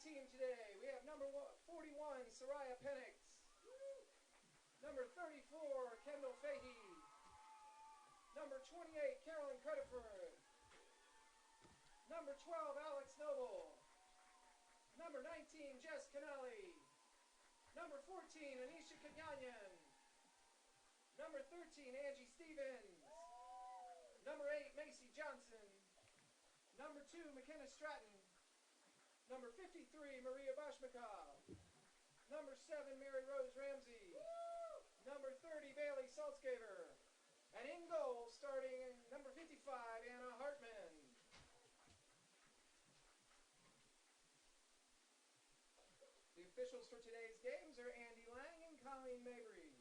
team today. We have number 41, Soraya Penix. Number 34, Kendall Fahey. Number 28, Carolyn Creditford. Number 12, Alex Noble. Number 19, Jess Canali. Number 14, Anisha Kanyanyan. Number 13, Angie Stevens. Number 8, Macy Johnson. Number 2, McKenna Stratton. Number 53, Maria Bashmakov. Number 7, Mary Rose Ramsey. Number 30, Bailey Saltzgaver. And in goal, starting number 55, Anna Hartman. The officials for today's games are Andy Lang and Colleen Mabry.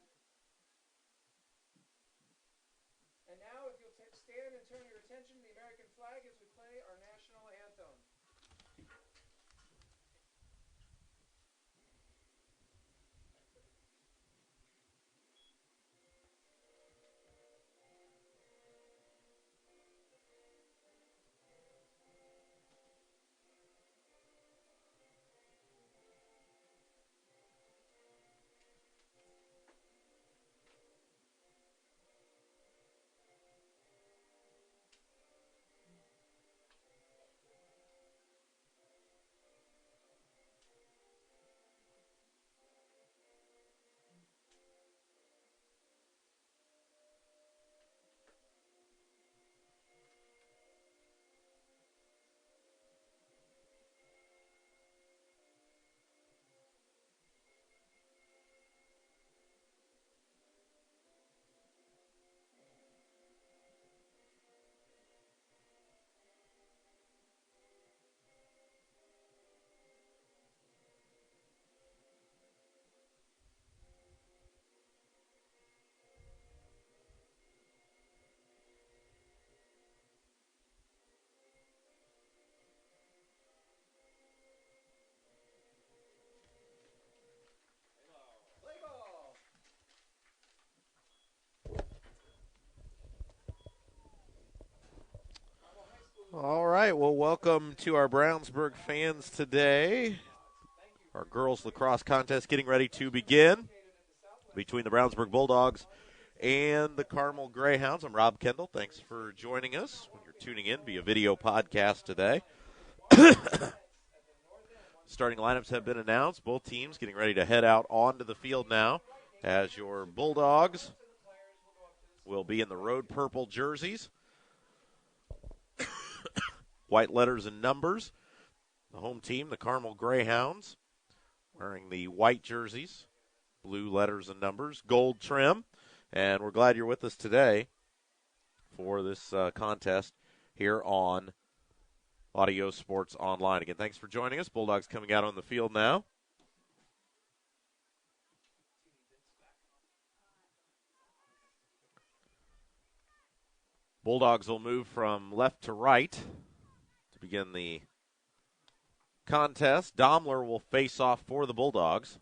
And now, if you'll stand and turn your attention to the American flag as we play our national anthem. Play ball. All right, well, welcome to our Brownsburg fans today. Our girls lacrosse contest getting ready to begin between the Brownsburg Bulldogs and the Carmel Greyhounds. I'm Rob Kendall. Thanks for joining us when you're tuning in via video podcast today. Starting lineups have been announced. Both teams getting ready to head out onto the field now as your Bulldogs will be in the road purple jerseys. White letters and numbers. The home team, the Carmel Greyhounds, wearing the white jerseys, blue letters and numbers, gold trim. And we're glad you're with us today for this contest here on Audio Sports Online. Again, thanks for joining us. Bulldogs coming out on the field now. Bulldogs will move from left to right to begin the contest. Domler will face off for the Bulldogs.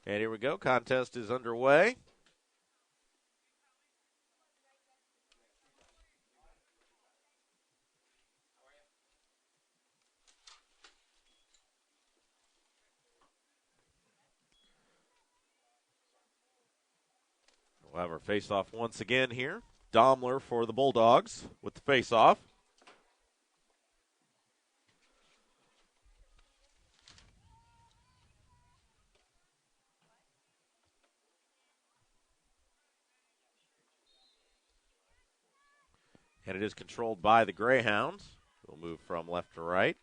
And here we go. Contest is underway. We'll have our face-off once again here. Domler for the Bulldogs with the face-off. And it is controlled by the Greyhounds. We'll move from left to right.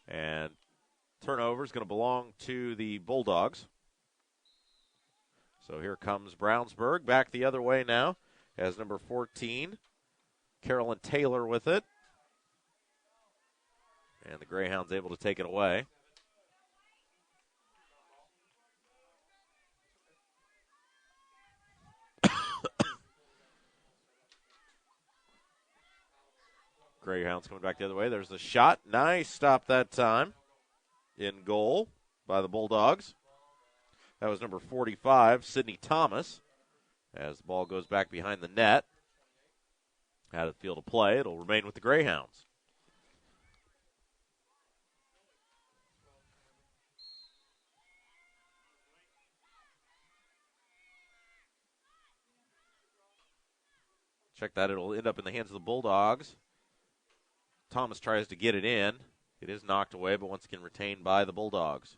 And turnover is going to belong to the Bulldogs. So here comes Brownsburg back the other way now as number 14, Carolyn Taylor with it. And the Greyhounds able to take it away. Greyhounds coming back the other way. There's the shot. Nice stop that time. In goal by the Bulldogs. That was number 45, Sydney Thomas. As the ball goes back behind the net. Out of the field of play. It'll remain with the Greyhounds. Check that. It'll end up in the hands of the Bulldogs. Thomas tries to get it in. It is knocked away, but once again retained by the Bulldogs.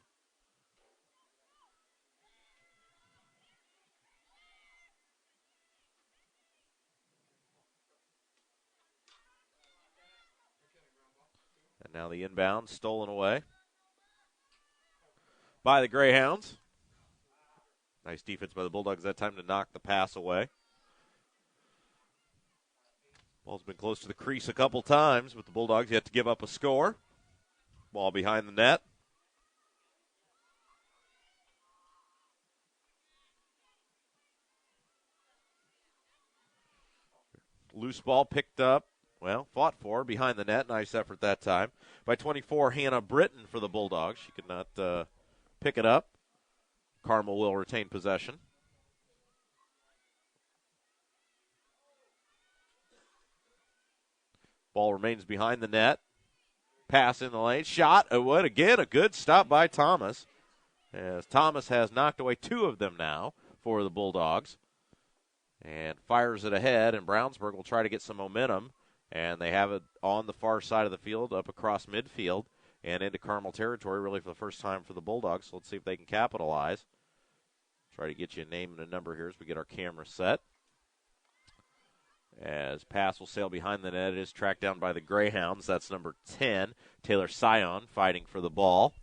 And now the inbound stolen away by the Greyhounds. Nice defense by the Bulldogs that time to knock the pass away. Ball's been close to the crease a couple times, but the Bulldogs yet to give up a score. Ball behind the net. Loose ball picked up, fought for behind the net. Nice effort that time. By 24, Hannah Britton for the Bulldogs. She could not pick it up. Carmel will retain possession. Ball remains behind the net. Pass in the lane. Shot. Again, a good stop by Thomas. As Thomas has knocked away two of them now for the Bulldogs. And fires it ahead, and Brownsburg will try to get some momentum. And they have it on the far side of the field, up across midfield, and into Carmel territory, really for the first time for the Bulldogs. So let's see if they can capitalize. Try to get you a name and a number here as we get our camera set. As pass will sail behind the net. It is tracked down by the Greyhounds. That's number 10, Taylor Sion, fighting for the ball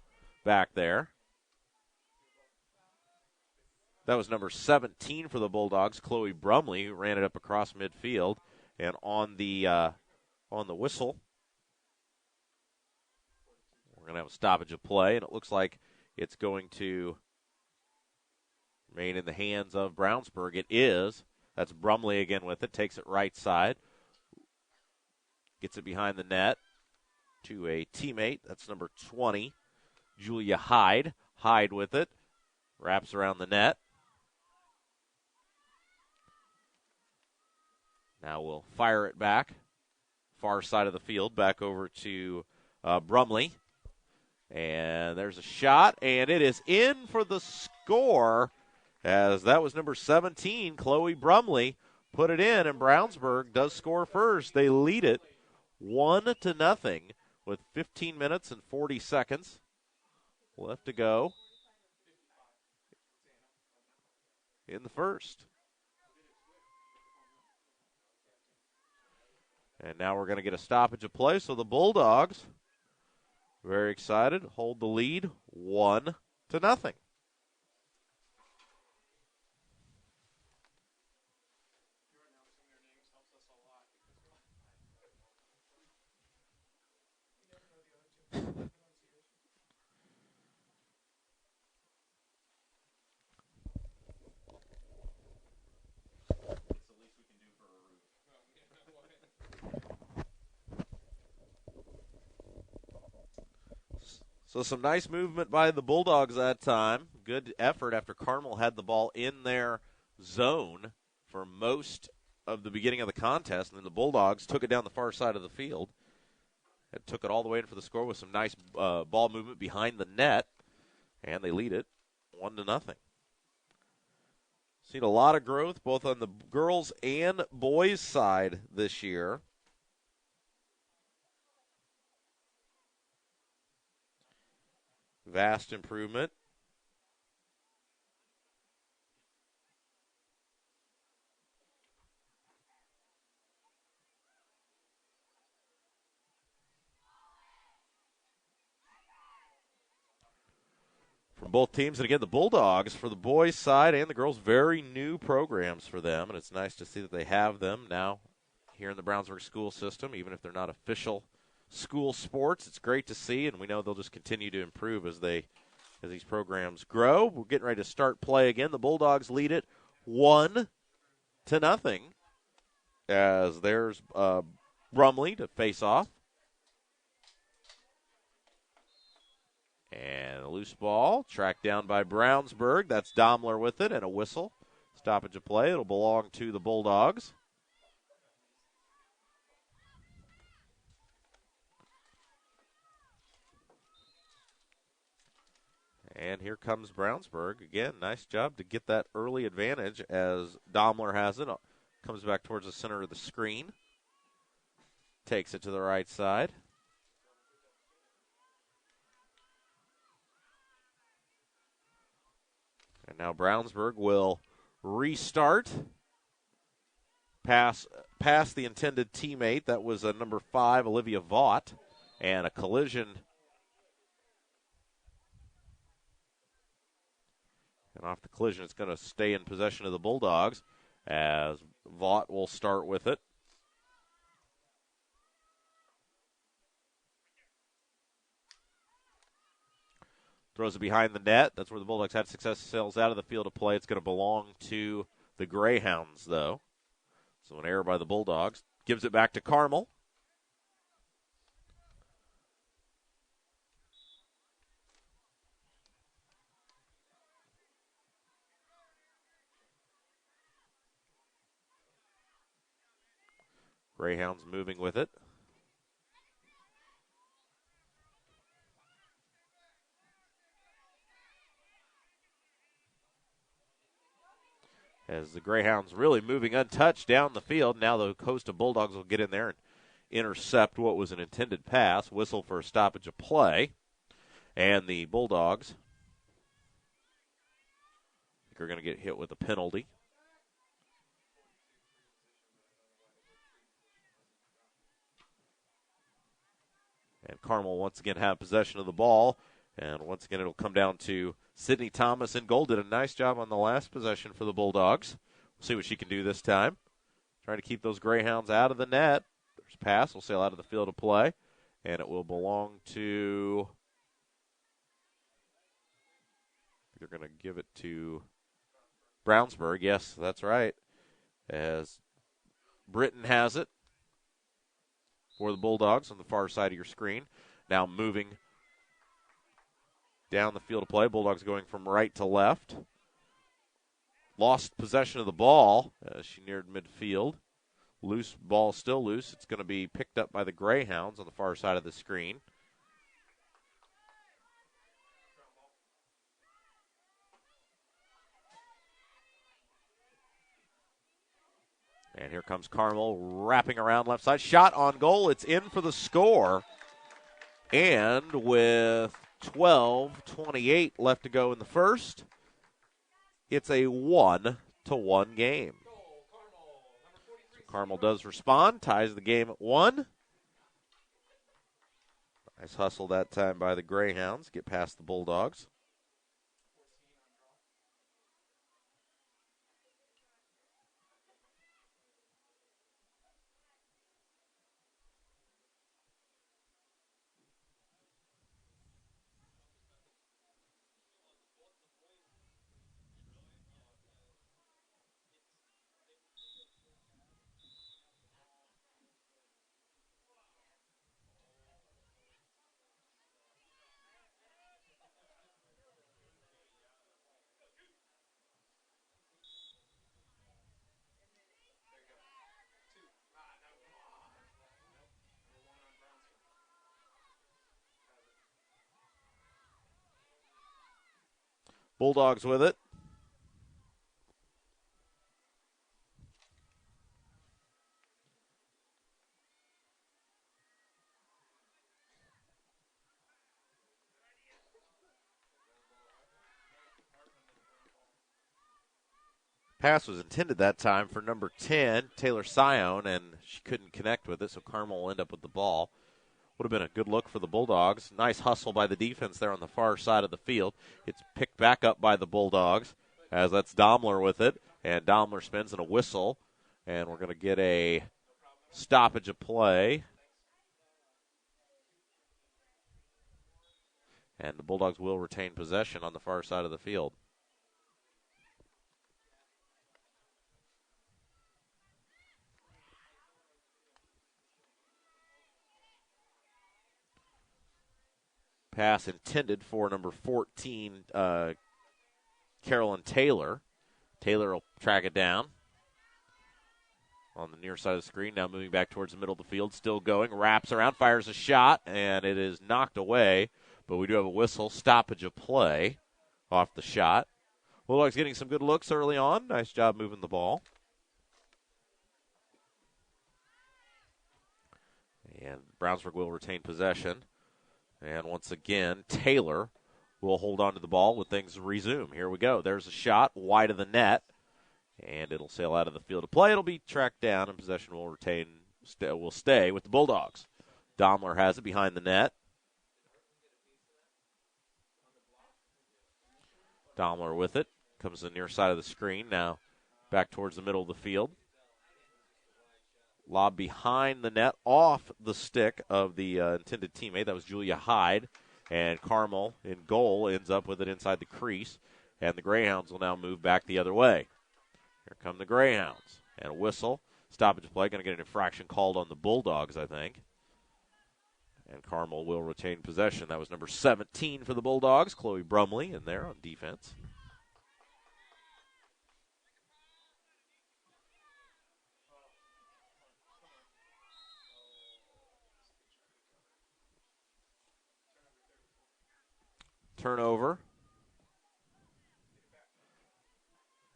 back there. That was number 17 for the Bulldogs, Chloe Brumley, who ran it up across midfield. And on the whistle, we're going to have a stoppage of play, and it looks like it's going to remain in the hands of Brownsburg. It is. That's Brumley again with it. Takes it right side. Gets it behind the net to a teammate. That's number 20, Julia Hyde. Hyde with it. Wraps around the net. Now we'll fire it back. Far side of the field. Back over to Brumley. And there's a shot. And it is in for the score. As that was number 17, Chloe Brumley, put it in, and Brownsburg does score first. They lead it 1-0 with 15 minutes and 40 seconds left to go in the first. And now we're going to get a stoppage of play, so the Bulldogs, very excited, hold the lead 1-0. So some nice movement by the Bulldogs that time. Good effort after Carmel had the ball in their zone for most of the beginning of the contest, and then the Bulldogs took it down the far side of the field and took it all the way in for the score with some nice ball movement behind the net, and they lead it 1-0. Seen a lot of growth both on the girls and boys side this year. Vast improvement. From both teams. And again, the Bulldogs for the boys' side and the girls, very new programs for them. And it's nice to see that they have them now here in the Brownsburg school system, even if they're not official school sports. It's great to see, and we know they'll just continue to improve as these programs grow. We're getting ready to start play again. The Bulldogs lead it 1-0 as there's Brumley to face off. And a loose ball tracked down by Brownsburg. That's Daimler with it, and a whistle. Stoppage of play. It'll belong to the Bulldogs. And here comes Brownsburg. Again, nice job to get that early advantage as Daimler has it. Comes back towards the center of the screen. Takes it to the right side. And now Brownsburg will restart. Pass the intended teammate. That was number 5, Olivia Vaught. And a collision. And off the collision, it's going to stay in possession of the Bulldogs as Vaught will start with it. Throws it behind the net. That's where the Bulldogs had success. Sails out of the field of play. It's going to belong to the Greyhounds, though. So an error by the Bulldogs. Gives it back to Carmel. Greyhounds moving with it. As the Greyhounds really moving untouched down the field. Now the Coastal Bulldogs will get in there and intercept what was an intended pass. Whistle for a stoppage of play. And the Bulldogs are going to get hit with a penalty. And Carmel once again have possession of the ball. And once again, it'll come down to Sydney Thomas in goal. Did a nice job on the last possession for the Bulldogs. We'll see what she can do this time. Trying to keep those Greyhounds out of the net. There's a pass. Will sail out of the field of play. And it will belong to... They're going to give it to Brownsburg. Yes, that's right. As Britton has it for the Bulldogs on the far side of your screen. Now moving down the field of play. Bulldogs going from right to left. Lost possession of the ball as she neared midfield. Loose ball, still loose. It's going to be picked up by the Greyhounds on the far side of the screen. And here comes Carmel wrapping around left side. Shot on goal. It's in for the score. And with 12:28 left to go in the first, it's a 1-1 game. So Carmel does respond, ties the game at 1. Nice hustle that time by the Greyhounds. Get past the Bulldogs. Bulldogs with it. Pass was intended that time for number 10, Taylor Sion, and she couldn't connect with it, so Carmel will end up with the ball. Would have been a good look for the Bulldogs. Nice hustle by the defense there on the far side of the field. It's picked back up by the Bulldogs as that's Domler with it. And Domler spins in a whistle. And we're going to get a stoppage of play. And the Bulldogs will retain possession on the far side of the field. Pass intended for number 14, Carolyn Taylor. Taylor will track it down on the near side of the screen. Now moving back towards the middle of the field. Still going. Wraps around. Fires a shot. And it is knocked away. But we do have a whistle. Stoppage of play off the shot. Bulldogs getting some good looks early on. Nice job moving the ball. And Brownsburg will retain possession. And once again, Taylor will hold on to the ball when things resume. Here we go. There's a shot wide of the net. And it'll sail out of the field of play. It'll be tracked down, and possession will stay with the Bulldogs. Domler has it behind the net. Domler with it. Comes to the near side of the screen. Now back towards the middle of the field. Lob behind the net off the stick of the intended teammate. That was Julia Hyde. And Carmel in goal ends up with it inside the crease. And the Greyhounds will now move back the other way. Here come the Greyhounds. And a whistle. Stoppage play. Going to get an infraction called on the Bulldogs, I think. And Carmel will retain possession. That was number 17 for the Bulldogs. Chloe Brumley in there on defense. Turnover.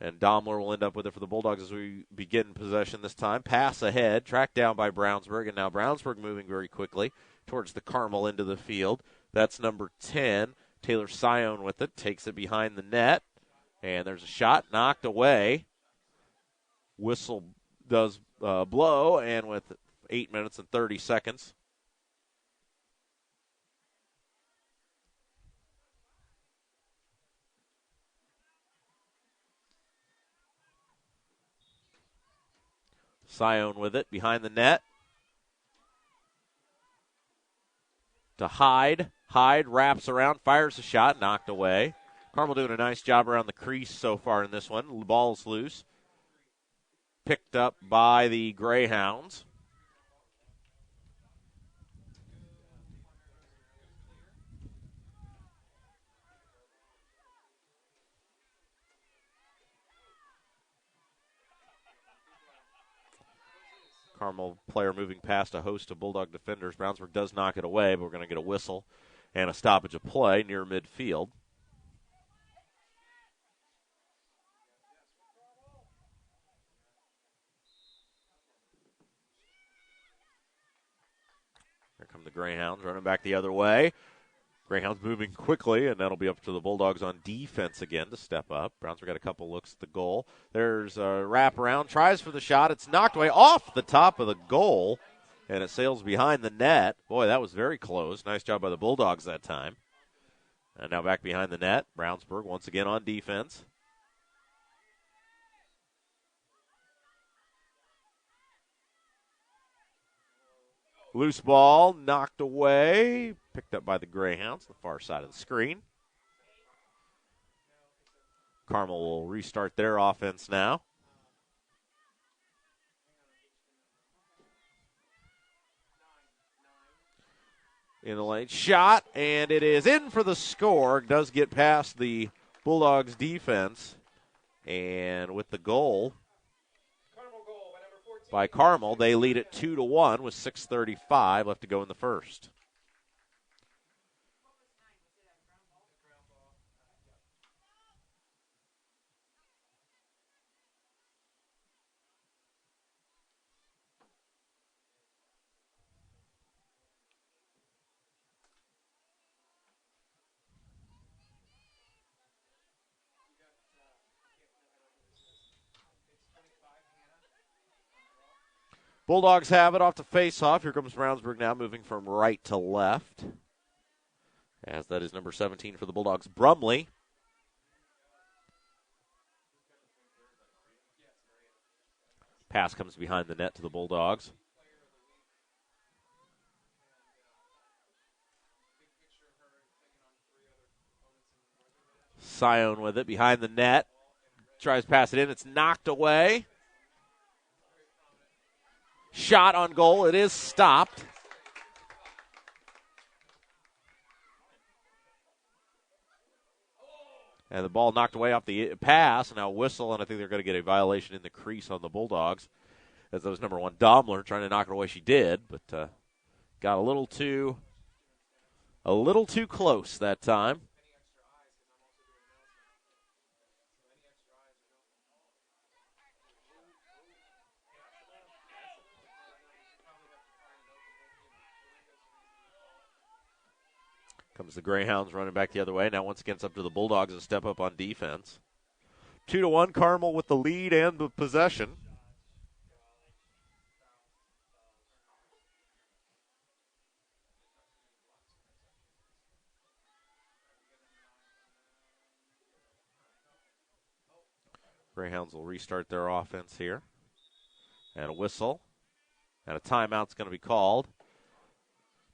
And Domler will end up with it for the Bulldogs as we begin possession this time. Pass ahead, tracked down by Brownsburg, and now Brownsburg moving very quickly towards the Carmel end of the field. That's number 10, Taylor Sion with it, takes it behind the net, and there's a shot knocked away. Whistle does blow, and with 8 minutes and 30 seconds, Sion with it behind the net. To Hyde. Hyde wraps around, fires a shot, knocked away. Carmel doing a nice job around the crease so far in this one. The ball's loose. Picked up by the Greyhounds. Carmel player moving past a host of Bulldog defenders. Brownsburg does knock it away, but we're going to get a whistle and a stoppage of play near midfield. Here come the Greyhounds running back the other way. Greyhounds moving quickly, and that'll be up to the Bulldogs on defense again to step up. Brownsburg got a couple looks at the goal. There's a wraparound, tries for the shot. It's knocked away off the top of the goal, and it sails behind the net. Boy, that was very close. Nice job by the Bulldogs that time. And now back behind the net. Brownsburg once again on defense. Loose ball, knocked away. Picked up by the Greyhounds, the far side of the screen. Carmel will restart their offense now. In the lane, shot, and it is in for the score. Does get past the Bulldogs defense. And with the goal by Carmel, they lead it 2-1 with 6:35 left to go in the first. Bulldogs have it off the face-off. Here comes Brownsburg now moving from right to left. As that is number 17 for the Bulldogs, Brumley. Pass comes behind the net to the Bulldogs. Sion with it behind the net. Tries to pass it in. It's knocked away. Shot on goal. It is stopped. And the ball knocked away off the pass. Now whistle, and I think they're going to get a violation in the crease on the Bulldogs. As that was number 1, Domler, trying to knock it away. She did, but got a little too close that time. Comes the Greyhounds running back the other way. Now once again it's up to the Bulldogs to step up on defense. 2-1, Carmel with the lead and the possession. Greyhounds will restart their offense here. And a whistle. And a timeout's going to be called.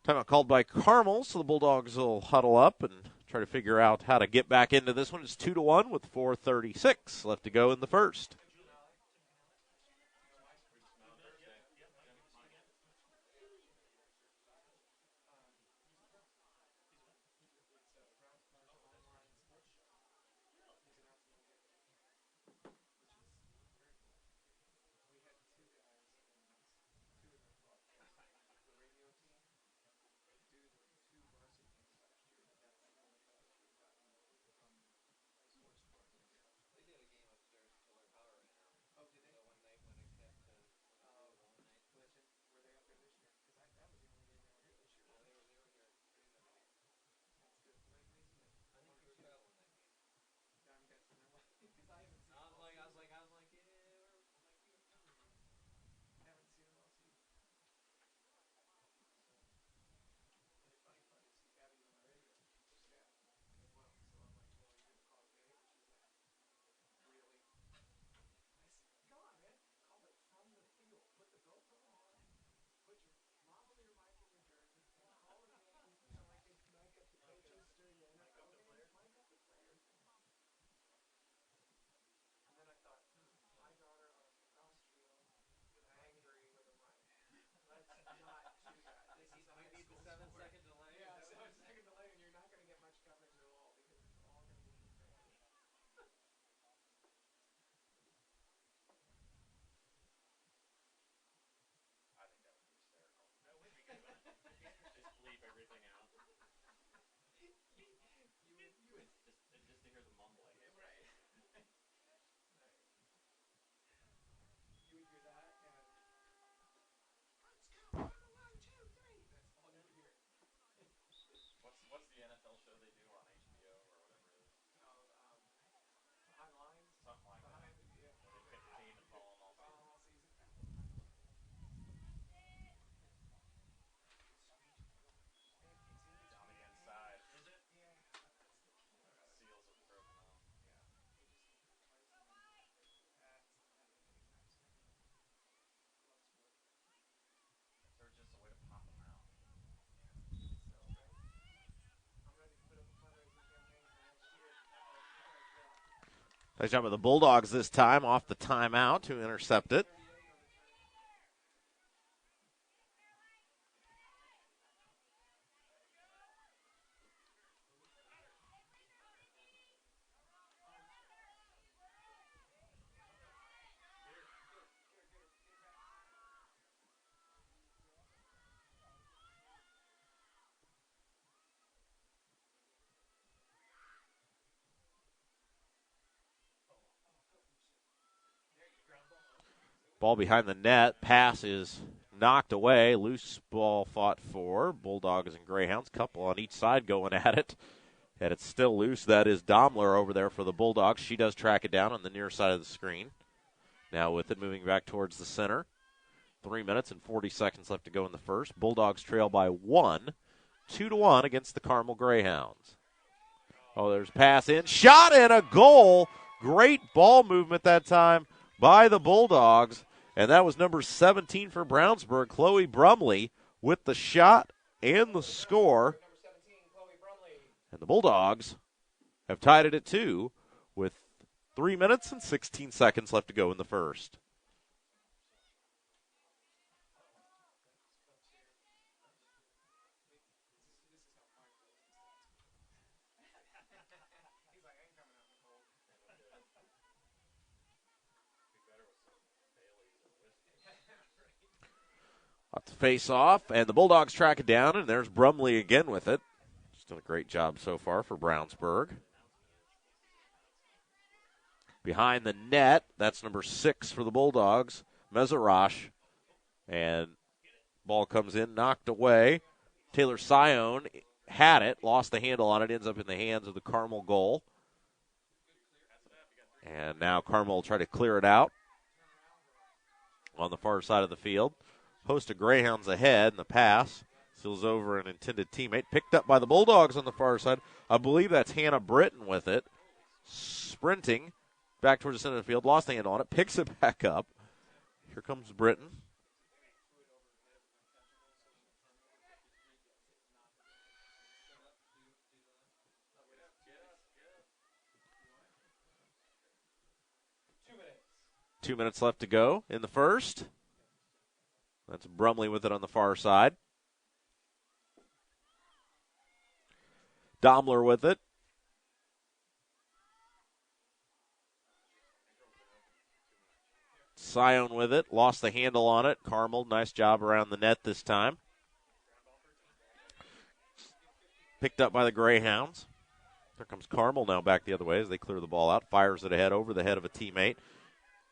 Timeout called by Carmel, so the Bulldogs will huddle up and try to figure out how to get back into this one. It's 2-1 with 4:36 left to go in the first. Nice job of the Bulldogs this time off the timeout to intercept it. Ball behind the net. Pass is knocked away. Loose ball fought for. Bulldogs and Greyhounds, couple on each side going at it. And it's still loose. That is Domler over there for the Bulldogs. She does track it down on the near side of the screen. Now with it moving back towards the center. 3 minutes and 40 seconds left to go in the first. Bulldogs trail by 1, 2-1 against the Carmel Greyhounds. Oh, there's a pass in. Shot and a goal. Great ball movement that time by the Bulldogs. And that was number 17 for Brownsburg, Chloe Brumley, with the shot and the score. And the Bulldogs have tied it at 2 with 3 minutes and 16 seconds left to go in the first. Off the face off, and the Bulldogs track it down, and there's Brumley again with it. She's done a great job so far for Brownsburg. Behind the net, that's number 6 for the Bulldogs, Mezarosh. And ball comes in, knocked away. Taylor Sion had it, lost the handle on it, ends up in the hands of the Carmel goal. And now Carmel will try to clear it out on the far side of the field. Host of Greyhounds ahead, and the pass seals over an intended teammate. Picked up by the Bulldogs on the far side. I believe that's Hannah Britton with it. Sprinting back towards the center of the field. Lost the handle on it. Picks it back up. Here comes Britton. Two minutes left to go in the first. That's Brumley with it on the far side. Domler with it. Sion with it. Lost the handle on it. Carmel, nice job around the net this time. Picked up by the Greyhounds. Here comes Carmel now back the other way as they clear the ball out. Fires it ahead over the head of a teammate.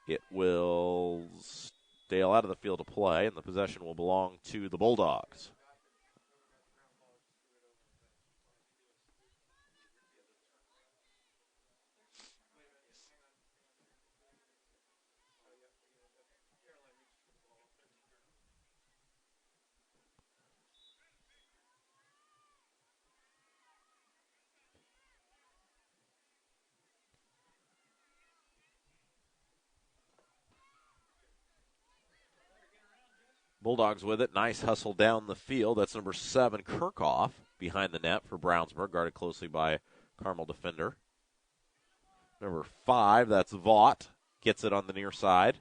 It will Dale out of the field of play, and the possession will belong to the Bulldogs. Bulldogs with it. Nice hustle down the field. That's number 7, Kirkhoff, behind the net for Brownsburg, guarded closely by Carmel defender. Number 5, that's Vaught, gets it on the near side.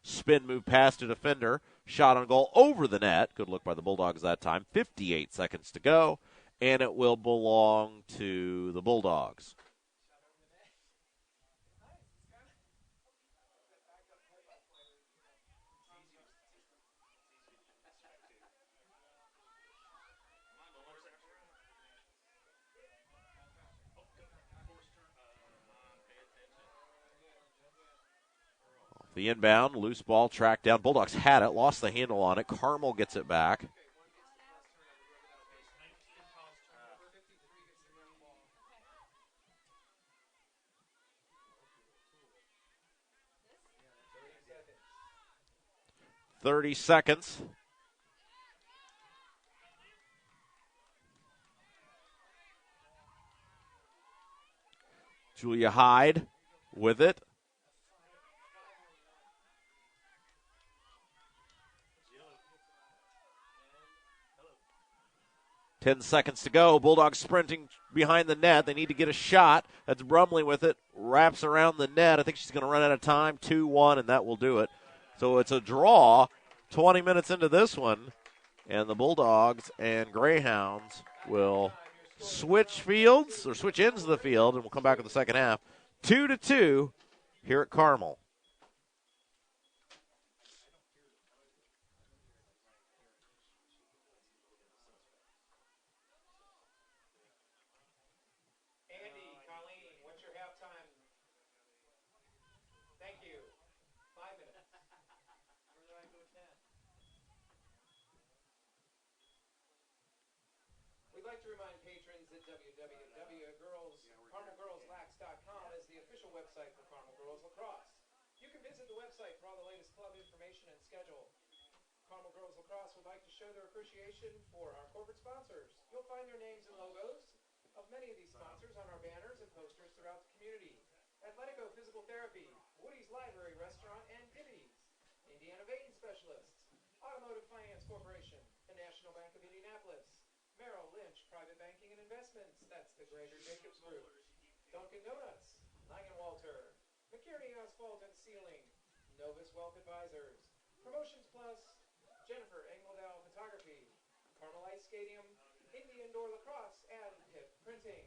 Spin move past a defender. Shot on goal over the net. Good look by the Bulldogs that time. 58 seconds to go, and it will belong to the Bulldogs. The inbound, loose ball, tracked down. Bulldogs had it, lost the handle on it. Carmel gets it back. .30 seconds. Julia Hyde with it. Ten seconds to go. Bulldogs sprinting behind the net. They need to get a shot. That's Brumley with it. Wraps around the net. I think she's going to run out of time. 2-1, and that will do it. So it's a draw 20 minutes into this one. And the Bulldogs and Greyhounds will switch fields, or switch ends of the field, and we'll come back in the second half. 2-2 here at Carmel. We'd like to remind patrons that www.carmelgirlslax.com is the official website for Carmel Girls Lacrosse. You can visit the website for all the latest club information and schedule. Lacrosse would like to show their appreciation for our corporate sponsors. You'll find their names and logos of many of these sponsors on our banners and posters throughout the community. Athletico Physical Therapy, Woody's Library Restaurant and Gibby's, Indiana Vein Specialists, Automotive Finance Corporation, the National Bank of Indianapolis, Merrill Lynch Private Banking and Investments, that's the Greater Jacobs Group, Dunkin' Donuts, Lang & Walter, McKierney Asphalt and Ceiling, Novus Wealth Advisors, Promotions Plus, Jennifer Engeldow Photography, Carmel Ice Stadium, Indy Indoor Lacrosse, and Hip Printing.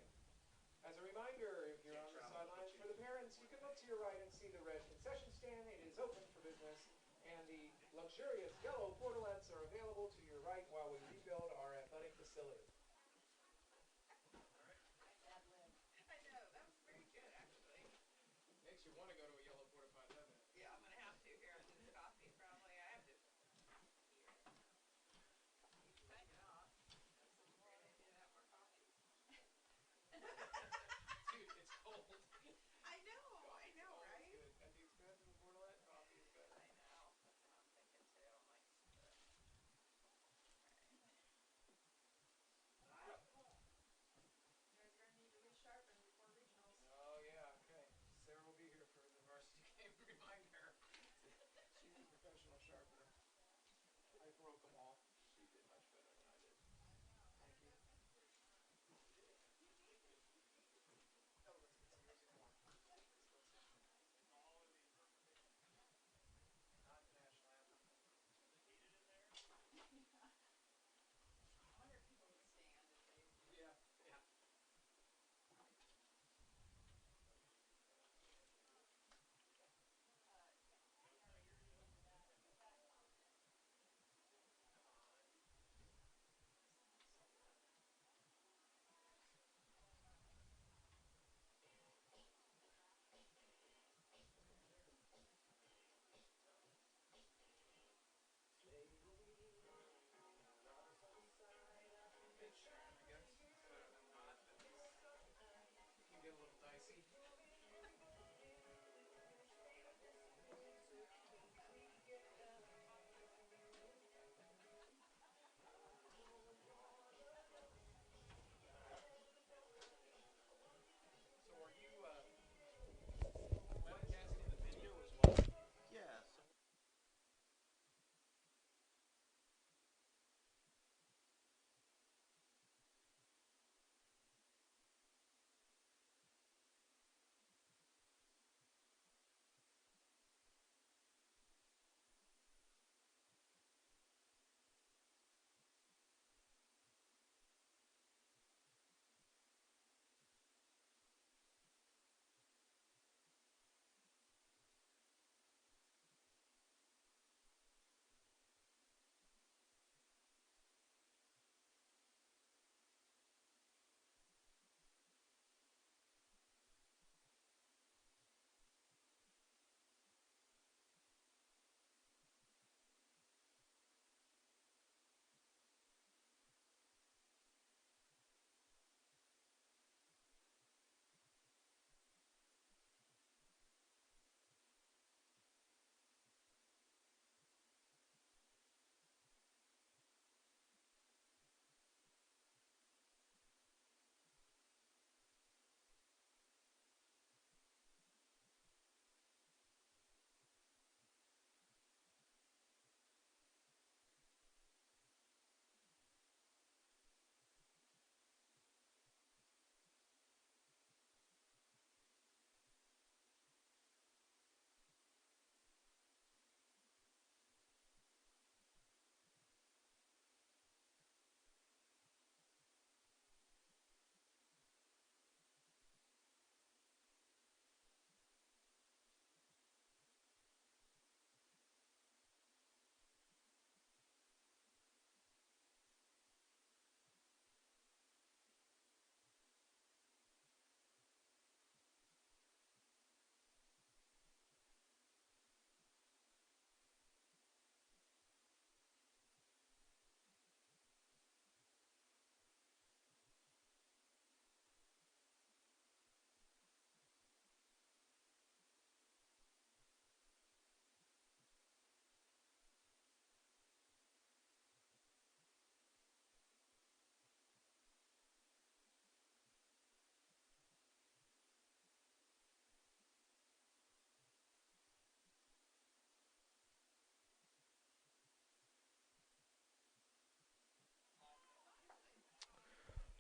As a reminder, if you're on the sidelines for the parents, you can look to your right and see the red concession stand. It is open for business, and the luxurious yellow portalettes are available to your right while we rebuild our athletic facility. I know, that was very good, actually. Makes you want to go to a yellow porta potty, doesn't it? Yeah, I'm gonna have to here after this coffee, probably. I have to. Take it off. That's a great idea to have more coffee. Dude, it's cold. I know, right? Good. At the expense of a portalette, coffee is better. I know, that's what I'm thinking too. I'm like, you guys are gonna need to resharpen before regionals. Oh, yeah, okay. Sarah will be here for the varsity game reminder. She's a professional sharpener. I broke them all. She did much better than I did. Thank you. Oh, let's get some music more. Not the national anthem. I wonder if people would stand if they. Yeah, yeah.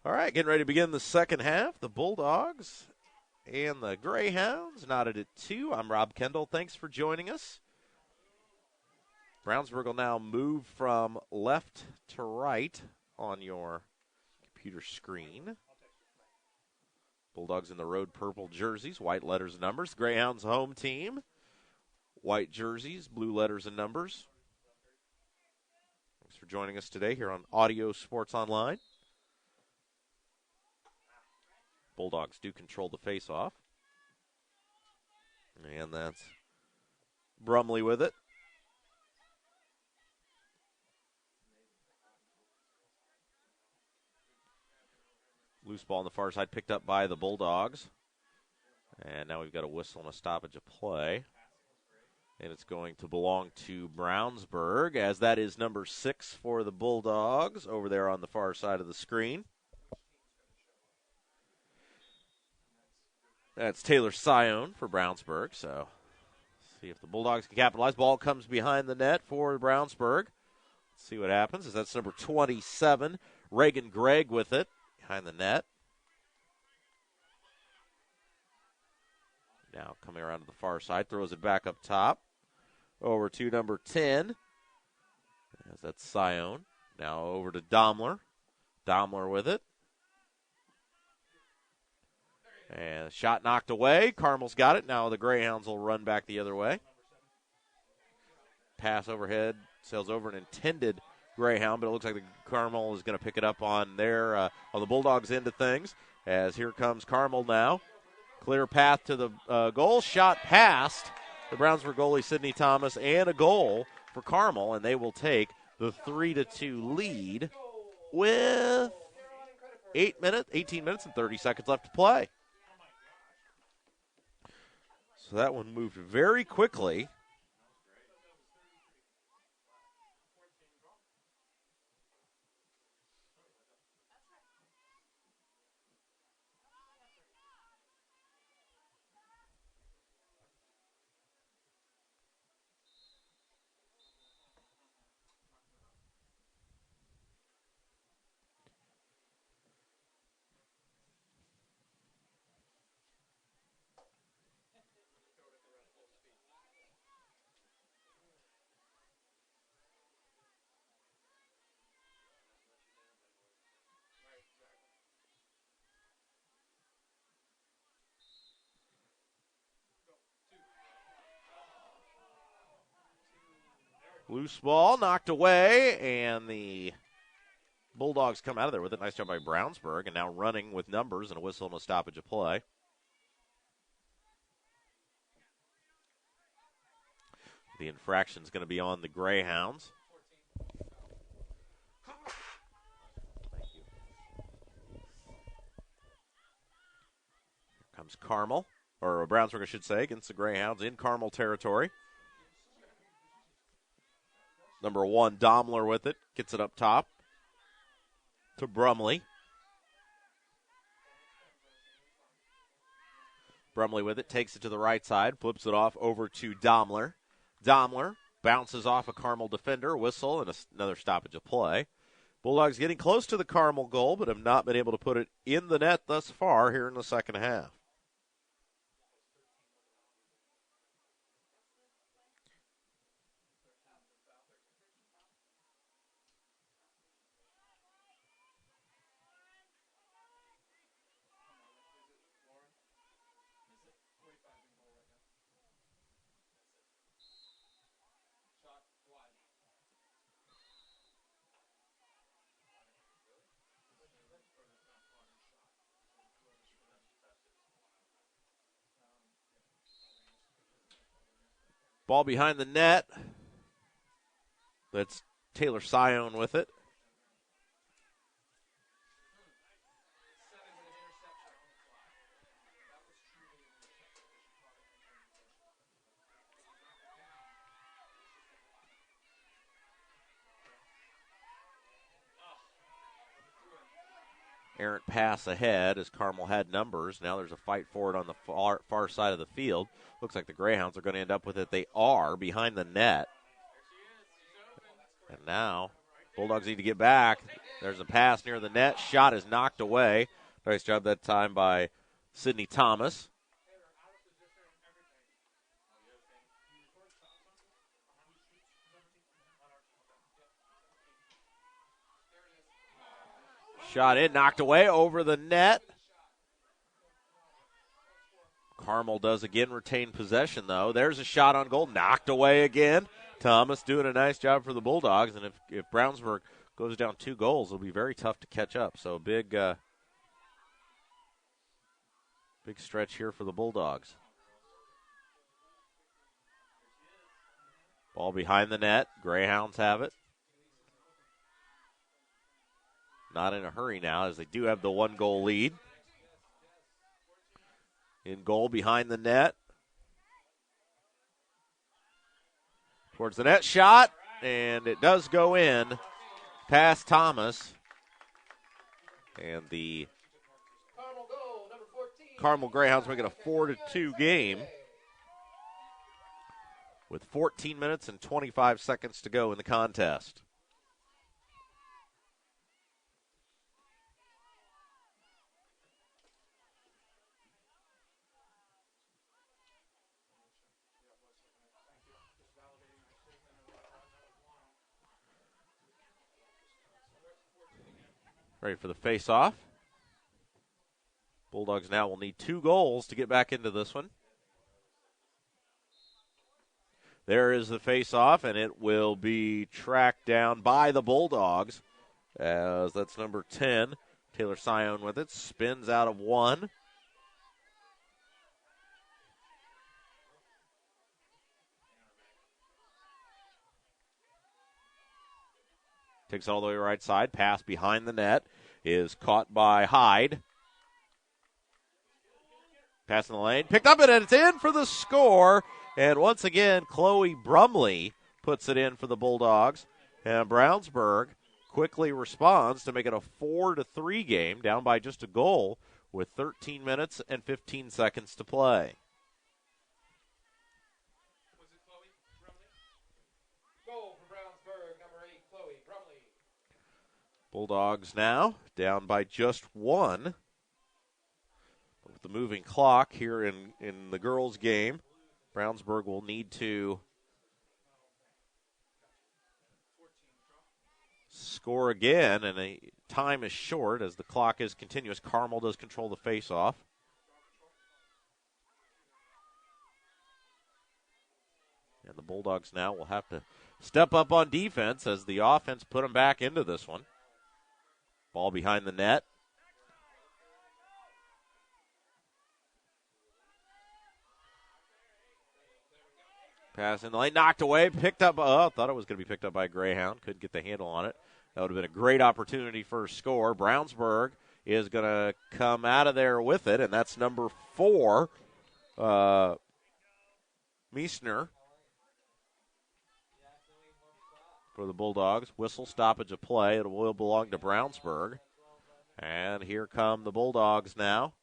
All right, getting ready to begin the second half. The Bulldogs and the Greyhounds knotted at 2. I'm Rob Kendall. Thanks for joining us. Brownsburg will now move from left to right on your computer screen. Bulldogs in the road purple jerseys, white letters and numbers. Greyhounds home team, white jerseys, blue letters and numbers. Thanks for joining us today here on Audio Sports Online. Bulldogs do control the face-off. And that's Brumley with it. Loose ball on the far side picked up by the Bulldogs. And now we've got a whistle and a stoppage of play. And it's going to belong to Brownsburg, as that is number 6 for the Bulldogs over there on the far side of the screen. That's Taylor Sion for Brownsburg. So see if the Bulldogs can capitalize. Ball comes behind the net for Brownsburg. Let's see what happens, as that's number 27, Reagan Gregg with it behind the net. Now coming around to the far side, throws it back up top. Over to number 10. As that's Sion. Now over to Domler. Domler with it. And shot knocked away. Carmel's got it. Now the Greyhounds will run back the other way. Pass overhead. Sails over an intended Greyhound, but it looks like the Carmel is going to pick it up on their on the Bulldogs' end of things. As here comes Carmel now. Clear path to the goal. Shot past the Brownsburg goalie, Sidney Thomas, and a goal for Carmel, and they will take the 3-2 lead with 18 minutes and 30 seconds left to play. So that one moved very quickly. Loose ball knocked away, and the Bulldogs come out of there with it. Nice job by Brownsburg, and now running with numbers and a whistle and a stoppage of play. The infraction is going to be on the Greyhounds. Thank you. Here comes Carmel, or Brownsburg, I should say, against the Greyhounds in Carmel territory. Number 1, Domler with it. Gets it up top to Brumley. Brumley with it. Takes it to the right side. Flips it off over to Domler. Domler bounces off a Carmel defender. Whistle and another stoppage of play. Bulldogs getting close to the Carmel goal, but have not been able to put it in the net thus far here in the second half. Ball behind the net. That's Taylor Sion with it. Errant pass ahead as Carmel had numbers. Now there's a fight for it on the far side of the field. Looks like the Greyhounds are going to end up with it. They are behind the net. And now Bulldogs need to get back. There's a pass near the net. Shot is knocked away. Nice job that time by Sydney Thomas. Shot in, knocked away over the net. Carmel does again retain possession, though. There's a shot on goal, knocked away again. Thomas doing a nice job for the Bulldogs, and if Brownsburg goes down 2 goals, it'll be very tough to catch up. So big stretch here for the Bulldogs. Ball behind the net. Greyhounds have it. Not in a hurry now, as they do have the 1-goal lead. In goal behind the net. Towards the net, shot, and it does go in past Thomas. And the Carmel Greyhounds make it a 4-2 game with 14 minutes and 25 seconds to go in the contest. Ready for the face-off. Bulldogs now will need 2 goals to get back into this one. There is the face-off, and it will be tracked down by the Bulldogs, as that's number 10. Taylor Sion with it. Spins out of 1. Takes it all the way right side. Pass behind the net is caught by Hyde. Pass in the lane. Picked up, and it's in for the score. And once again, Chloe Brumley puts it in for the Bulldogs. And Brownsburg quickly responds to make it a 4-3 game, down by just a goal with 13 minutes and 15 seconds to play. Bulldogs now down by just 1. With the moving clock here in the girls' game, Brownsburg will need to score again, and time is short as the clock is continuous. Carmel does control the face-off. And the Bulldogs now will have to step up on defense as the offense put them back into this one. Ball behind the net. Pass in the lane, knocked away, picked up. Thought it was going to be picked up by Greyhound. Couldn't get the handle on it. That would have been a great opportunity for a score. Brownsburg is going to come out of there with it, and that's number 4, Meissner. For the Bulldogs. Whistle, stoppage of play. It will belong to Brownsburg. And here come the Bulldogs now.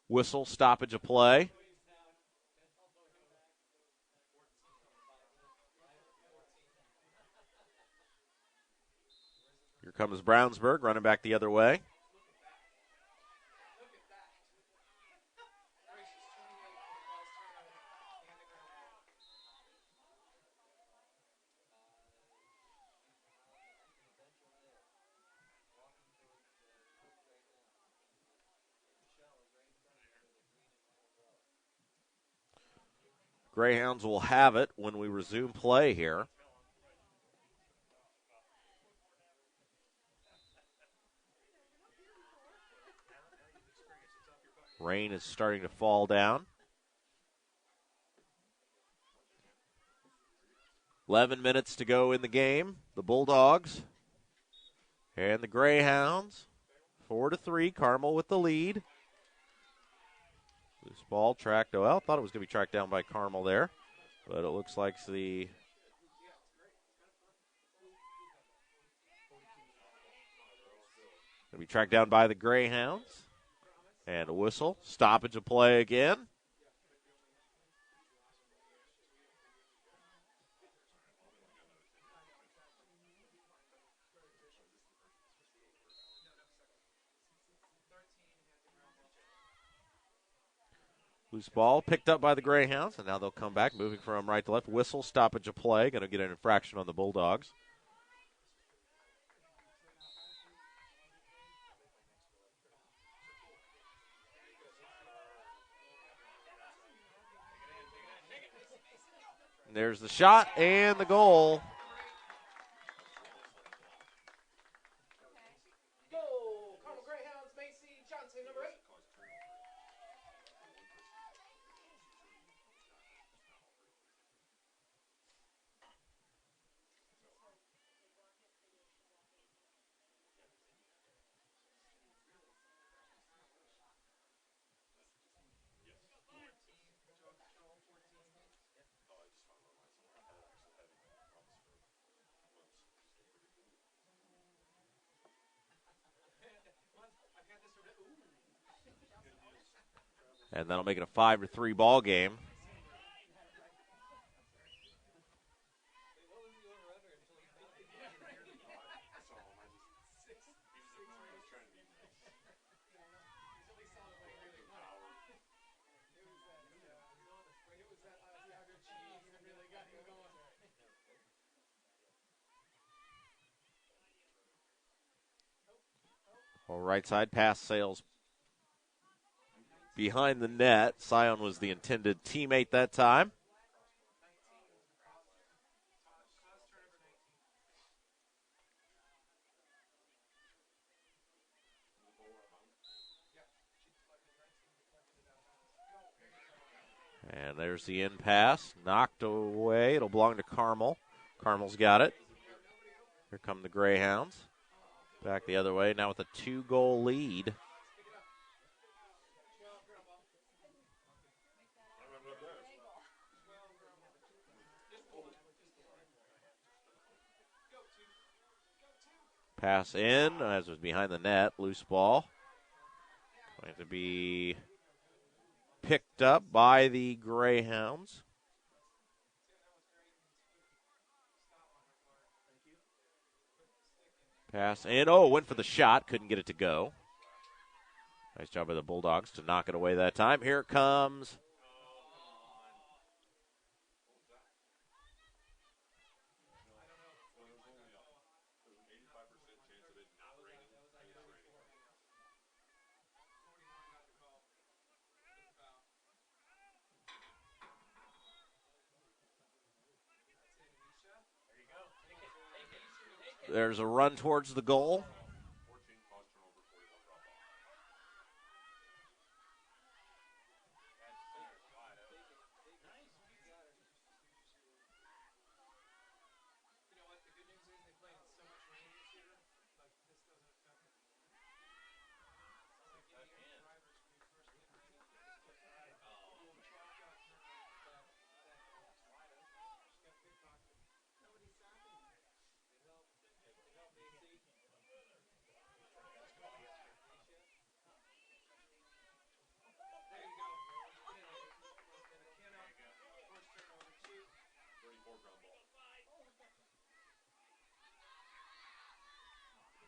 Whistle, stoppage of play. Here comes Brownsburg running back the other way. Greyhounds will have it when we resume play here. Rain is starting to fall down. 11 minutes to go in the game. The Bulldogs and the Greyhounds. 4-3. Carmel with the lead. Loose ball tracked. Well, thought it was going to be tracked down by Carmel there, but it looks like the going to be tracked down by the Greyhounds. And a whistle. Stoppage of play again. Loose ball picked up by the Greyhounds, and now they'll come back, moving from right to left. Whistle, stoppage of play. Going to get an infraction on the Bulldogs. And there's the shot and the goal. Goal, Carmel Greyhounds, Macy Johnson, number 8. And that'll make it a 5-3 ball game. Well, right side pass sails behind the net. Scion was the intended teammate that time. And there's the in pass. Knocked away. It'll belong to Carmel. Carmel's got it. Here come the Greyhounds. Back the other way, now with a 2-goal lead. Pass in, as was behind the net, loose ball. Going to be picked up by the Greyhounds. Pass in. Oh, went for the shot. Couldn't get it to go. Nice job by the Bulldogs to knock it away that time. Here it comes. There's a run towards the goal.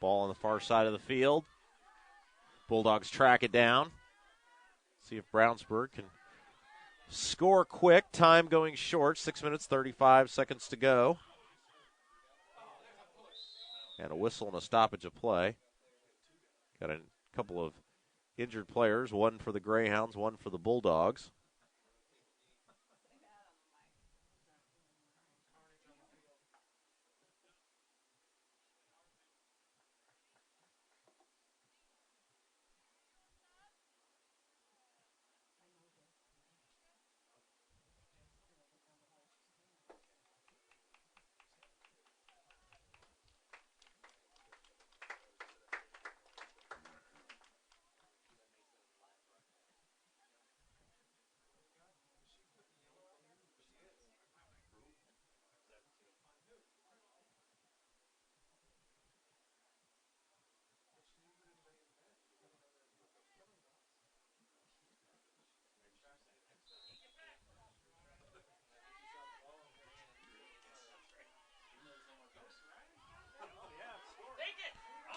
Ball on the far side of the field. Bulldogs track it down. See if Brownsburg can score quick. Time going short. 6 minutes, 35 seconds to go. And a whistle and a stoppage of play. Got a couple of injured players. One for the Greyhounds, one for the Bulldogs.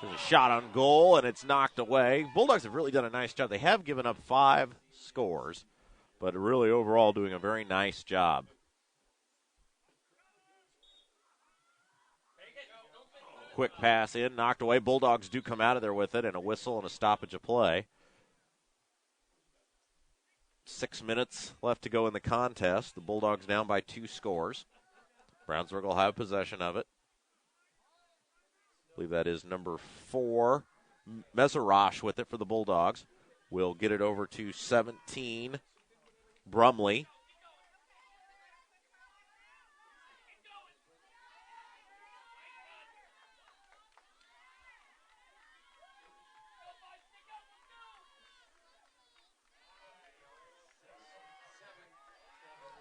There's a shot on goal, and it's knocked away. Bulldogs have really done a nice job. They have given up 5 scores, but really overall doing a very nice job. Quick pass in, knocked away. Bulldogs do come out of there with it, and a whistle and a stoppage of play. 6 minutes left to go in the contest. The Bulldogs down by 2 scores. Brownsburg will have possession of it. I believe that is number 4. Meserash with it for the Bulldogs. Will get it over to 17. Brumley.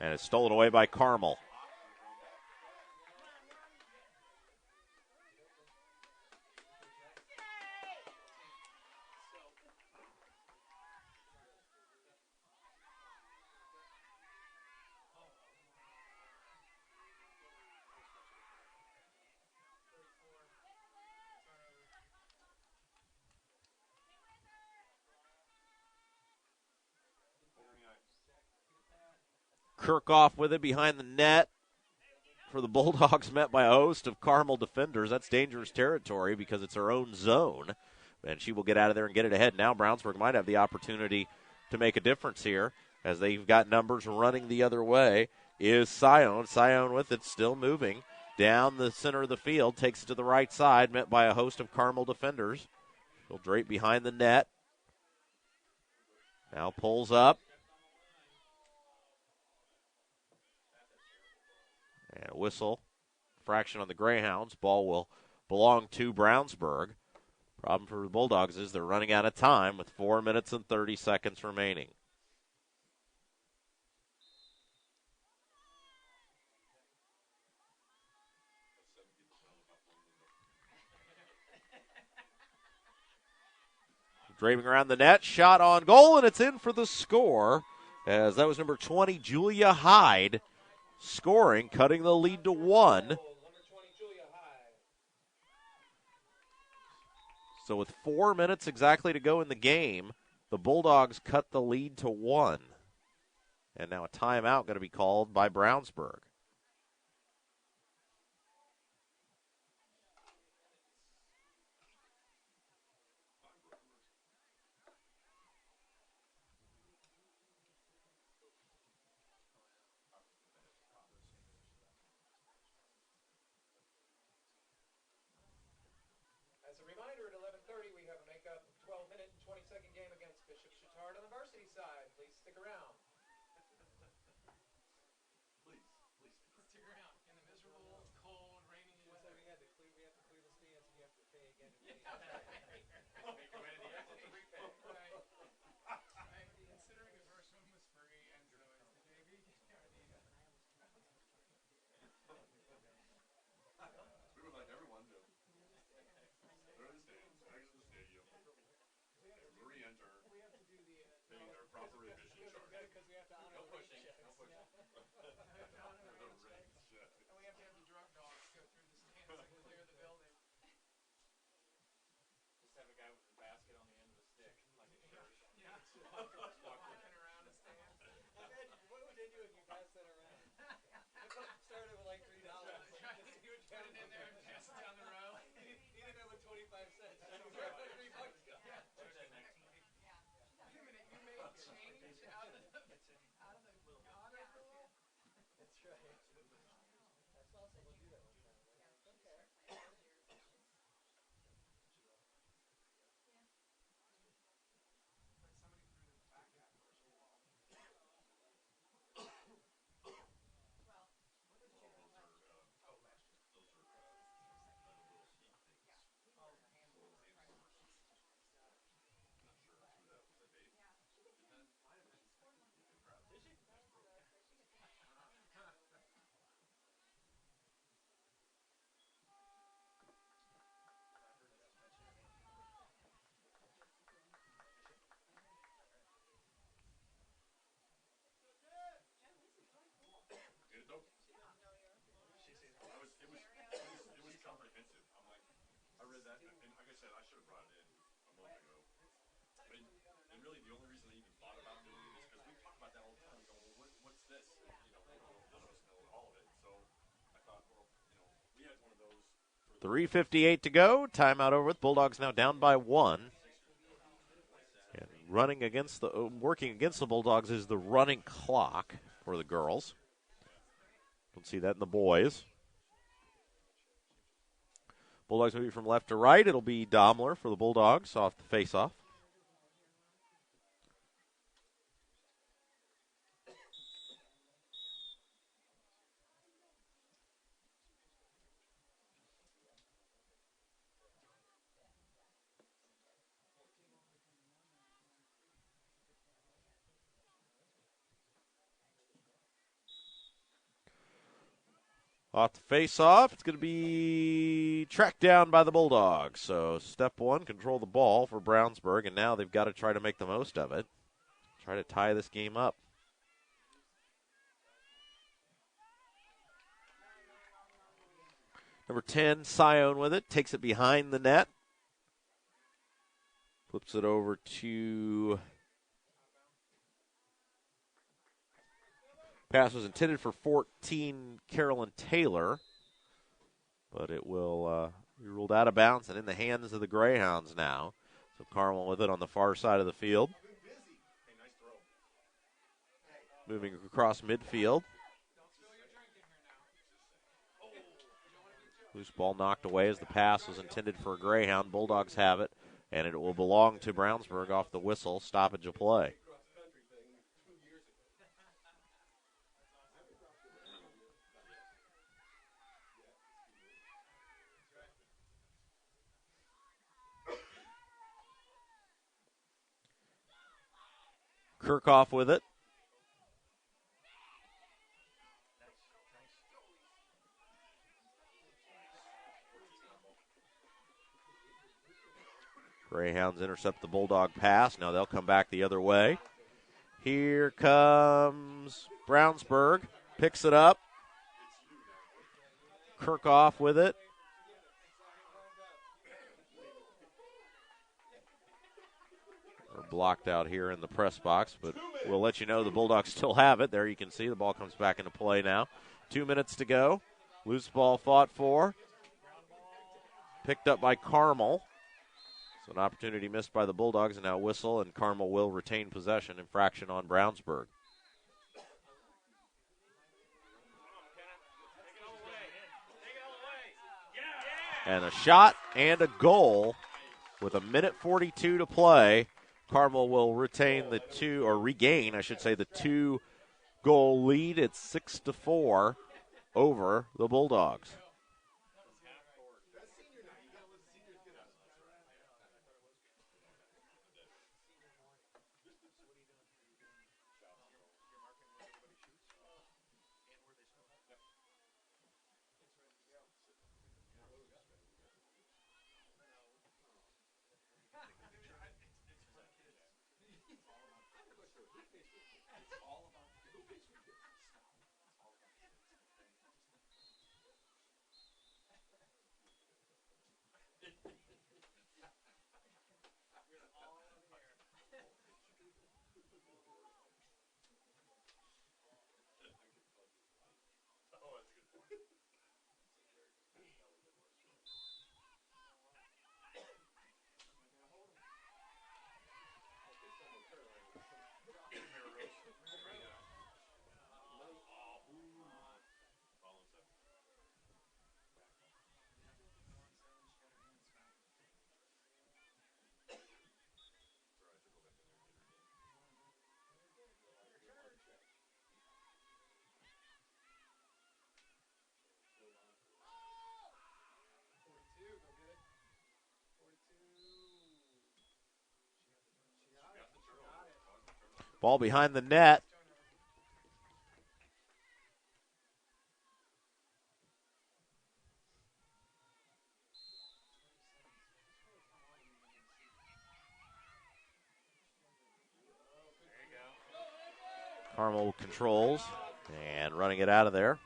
And it's stolen away by Carmel. Kirkhoff with it behind the net for the Bulldogs, met by a host of Carmel defenders. That's dangerous territory because it's her own zone, and she will get out of there and get it ahead. Now Brownsburg might have the opportunity to make a difference here as they've got numbers running the other way. Is Sion. Sion with it, still moving down the center of the field, takes it to the right side, met by a host of Carmel defenders. She'll drape behind the net. Now pulls up. And a whistle, fraction on the Greyhounds. Ball will belong to Brownsburg. Problem for the Bulldogs is they're running out of time with 4 minutes and 30 seconds remaining. Draping around the net, shot on goal, and it's in for the score, as that was number 20, Julia Hyde, scoring, cutting the lead to 1. So with 4 minutes exactly to go in the game, the Bulldogs cut the lead to 1. And now a timeout going to be called by Brownsburg. As a reminder, at 11:30, we have a makeup 12-minute and 20-second game against Bishop Chatard on the varsity side. Please stick around. Please stick around in the miserable, cold, rainy weather. We have to clear the stands, and you have to pay again. Make your way to the exit to repay. Right. Considering the first one was free, and so is the JV. We would like everyone to go to the stands, exit the stadium, re-enter, paying their proper admission charge. Because we have to honor the rain checks. No pushing. And we have to have the drug dogs go through the stands and clear the building. Just have a guy with a basket on the end of a stick, like a church. Yeah. Walking around the stands. What would they do if you passed that around? Started with like $3. He would put it in there and pass it down the row. He didn't have a 25 cents. $3. Yeah. Wait a minute, you made change out of the honor roll? That's right. I saw someone do that one time. Okay. Like somebody threw the back half first of all. 3:58 to go. Timeout over with. Bulldogs now down by 1. And working against the Bulldogs is the running clock for the girls. Don't see that in the boys. Bulldogs moving from left to right. It'll be Domler for the Bulldogs off the face-off. Off the face-off, it's going to be tracked down by the Bulldogs. So step one, control the ball for Brownsburg, and now they've got to try to make the most of it. Try to tie this game up. Number 10, Sion with it, takes it behind the net. Flips it over to... Pass was intended for 14, Carolyn Taylor, but it will be ruled out of bounds and in the hands of the Greyhounds now. So Carmel with it on the far side of the field. Moving across midfield. Loose ball knocked away as the pass was intended for a Greyhound. Bulldogs have it, and it will belong to Brownsburg off the whistle. Stoppage of play. Kirchhoff with it. Greyhounds intercept the Bulldog pass. Now they'll come back the other way. Here comes Brownsburg. Picks it up. Kirchhoff with it. Blocked out here in the press box, but we'll let you know the Bulldogs still have it. There you can see the ball comes back into play now. 2 minutes to go. Loose ball fought for. Picked up by Carmel. So an opportunity missed by the Bulldogs, and now whistle, and Carmel will retain possession. Infraction on Brownsburg. And a shot and a goal with 1:42 to play. Carmel will regain the 2-goal lead. It's 6-4 over the Bulldogs. Ball behind the net. Carmel controls and running it out of there.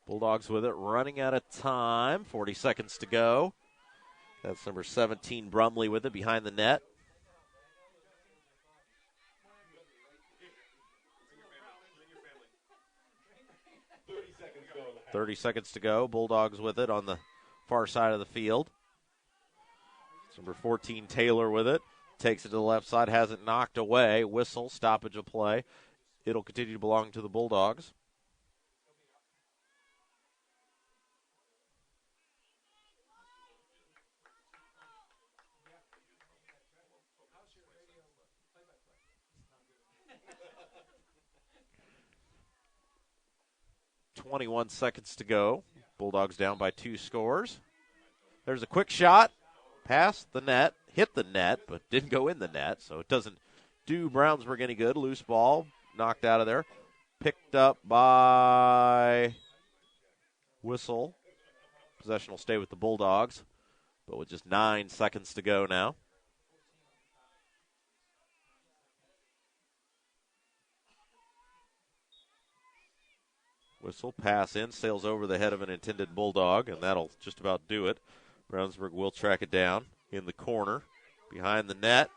Bulldogs with it, running out of time. 40 seconds to go. That's number 17, Brumley, with it behind the net. 30 seconds to go. Bulldogs with it on the far side of the field. It's number 14, Taylor, with it. Takes it to the left side, has it knocked away. Whistle, stoppage of play. It'll continue to belong to the Bulldogs. .21 seconds to go. Bulldogs down by 2 scores. There's a quick shot. Past the net. Hit the net, but didn't go in the net, so it doesn't do Brownsburg any good. Loose ball, knocked out of there. Picked up by Whistle. Possession will stay with the Bulldogs, but with just 9 seconds to go now. Whistle, pass in, sails over the head of an intended Bulldog, and that'll just about do it. Brownsburg will track it down in the corner behind the net.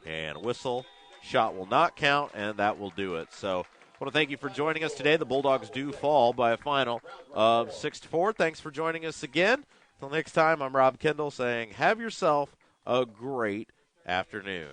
And Whistle, shot will not count, and that will do it. So I want to thank you for joining us today. The Bulldogs do fall by a final of 6-4. Thanks for joining us again. Until next time, I'm Rob Kendall saying have yourself a great afternoon.